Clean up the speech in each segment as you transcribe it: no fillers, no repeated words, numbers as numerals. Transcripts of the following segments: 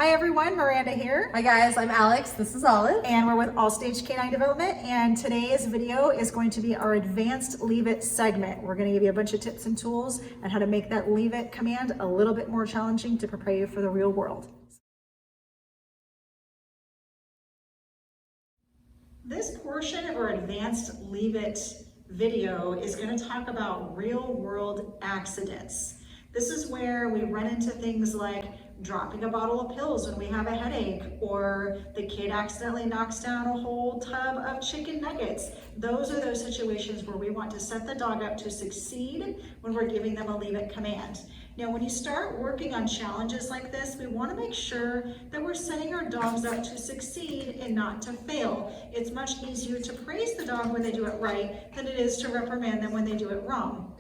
Hi everyone, Miranda here. Hi guys, I'm Alex, this is Olive. And we're with All Stage Canine Development, and today's video is going to be our advanced leave it segment. We're going to give you a bunch of tips and tools on how to make that leave it command a little bit more challenging to prepare you for the real world. This portion of our advanced leave it video is going to talk about real world accidents. This is where we run into things like dropping a bottle of pills when we have a headache, or the kid accidentally knocks down a whole tub of chicken nuggets. Those are those situations where we want to set the dog up to succeed when we're giving them a leave it command. Now, when you start working on challenges like this, we want to make sure that we're setting our dogs up to succeed and not to fail. It's much easier to praise the dog when they do it right than it is to reprimand them when they do it wrong.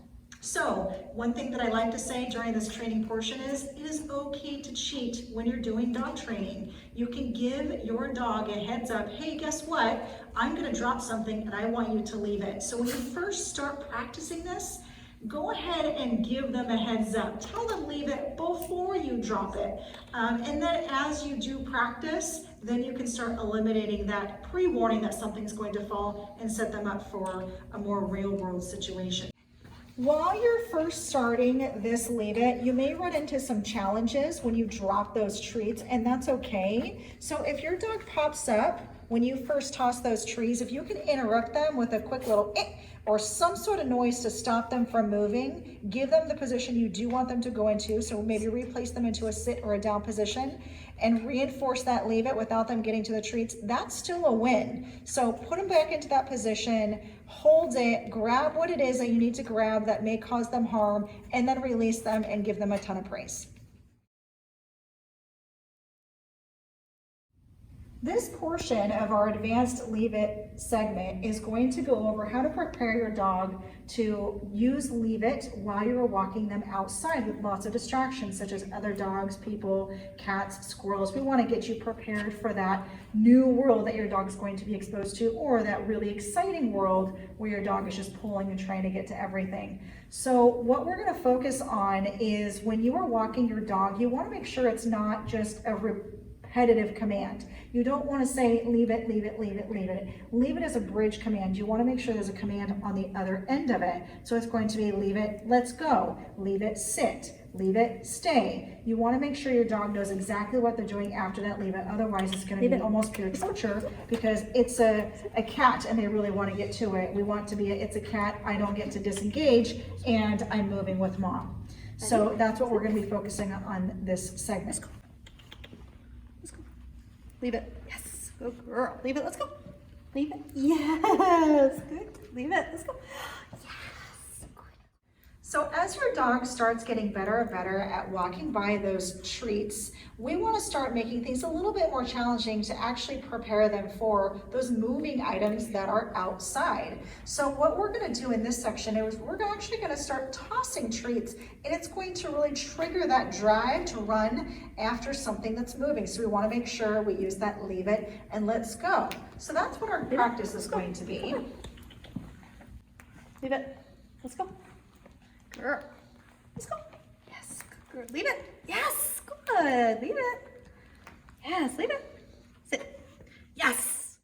So one thing that I like to say during this training portion is it is okay to cheat when you're doing dog training. You can give your dog a heads up, hey, guess what? I'm gonna drop something and I want you to leave it. So when you first start practicing this, go ahead and give them a heads up. Tell them leave it before you drop it. And then as you do practice, then you can start eliminating that pre-warning that something's going to fall and set them up for a more real world situation. While you're first starting this leave it, you may run into some challenges when you drop those treats, and that's okay. So if your dog pops up when you first toss those treats, if you can interrupt them with a quick little or some sort of noise to stop them from moving, give them the position you do want them to go into. So maybe replace them into a sit or a down position and reinforce that leave it without them getting to the treats. That's still a win. So put them back into that position, hold it, grab what it is that you need to grab that may cause them harm, and then release them and give them a ton of praise. This portion of our advanced leave it segment is going to go over how to prepare your dog to use leave it while you're walking them outside with lots of distractions such as other dogs, people, cats, squirrels. We want to get you prepared for that new world that your dog is going to be exposed to, or that really exciting world where your dog is just pulling and trying to get to everything. So what we're going to focus on is when you are walking your dog, you want to make sure it's not just a repetitive command. You don't want to say leave it, leave it, leave it, leave it. Leave it as a bridge command. You want to make sure there's a command on the other end of it. So it's going to be leave it, let's go. Leave it, sit. Leave it, stay. You want to make sure your dog knows exactly what they're doing after that leave it. Otherwise, it's going to be almost pure torture because it's a cat and they really want to get to it. We want to be it's a cat, I don't get to disengage, and I'm moving with mom. So that's what we're going to be focusing on this segment. Leave it. Yes. Go girl. Leave it. Let's go. Leave it. Yes. Good. Leave it. Let's go. Yes. So as your dog starts getting better and better at walking by those treats, we want to start making things a little bit more challenging to actually prepare them for those moving items that are outside. So what we're going to do in this section is we're actually going to start tossing treats, and it's going to really trigger that drive to run after something that's moving. So we want to make sure we use that leave it and let's go. So that's what our practice is going to be. Leave it. Let's go. Girl. Let's go. Yes. Good girl. Leave it. Yes. Good. Leave it. Yes. Leave it. Sit. Yes.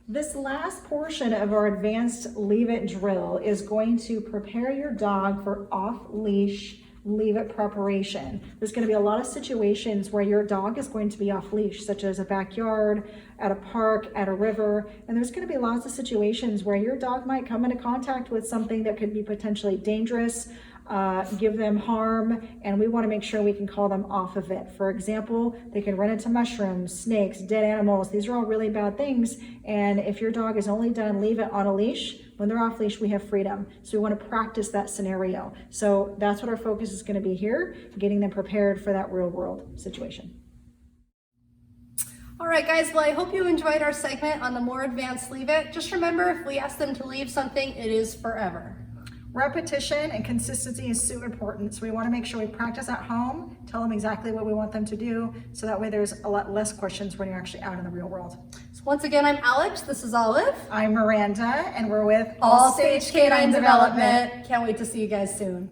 This last portion of our advanced leave it drill is going to prepare your dog for off-leash leave it preparation. There's going to be a lot of situations where your dog is going to be off leash, such as a backyard, at a park, at a river, and there's going to be lots of situations where your dog might come into contact with something that could be potentially dangerous, give them harm, and we want to make sure we can call them off of it. For example, they can run into mushrooms, snakes, dead animals. These are all really bad things, and if your dog is only done leave it on a leash, when they're off leash, we have freedom. So we want to practice that scenario. So that's what our focus is going to be here, getting them prepared for that real world situation. All right, guys. Well, I hope you enjoyed our segment on the more advanced leave it. Just remember, if we ask them to leave something, it is forever. Repetition and consistency is so important. So we want to make sure we practice at home, tell them exactly what we want them to do, so that way there's a lot less questions when you're actually out in the real world. So once again, I'm Alex. This is Olive. I'm Miranda, and we're with All Stage Canine Development. Can't wait to see you guys soon.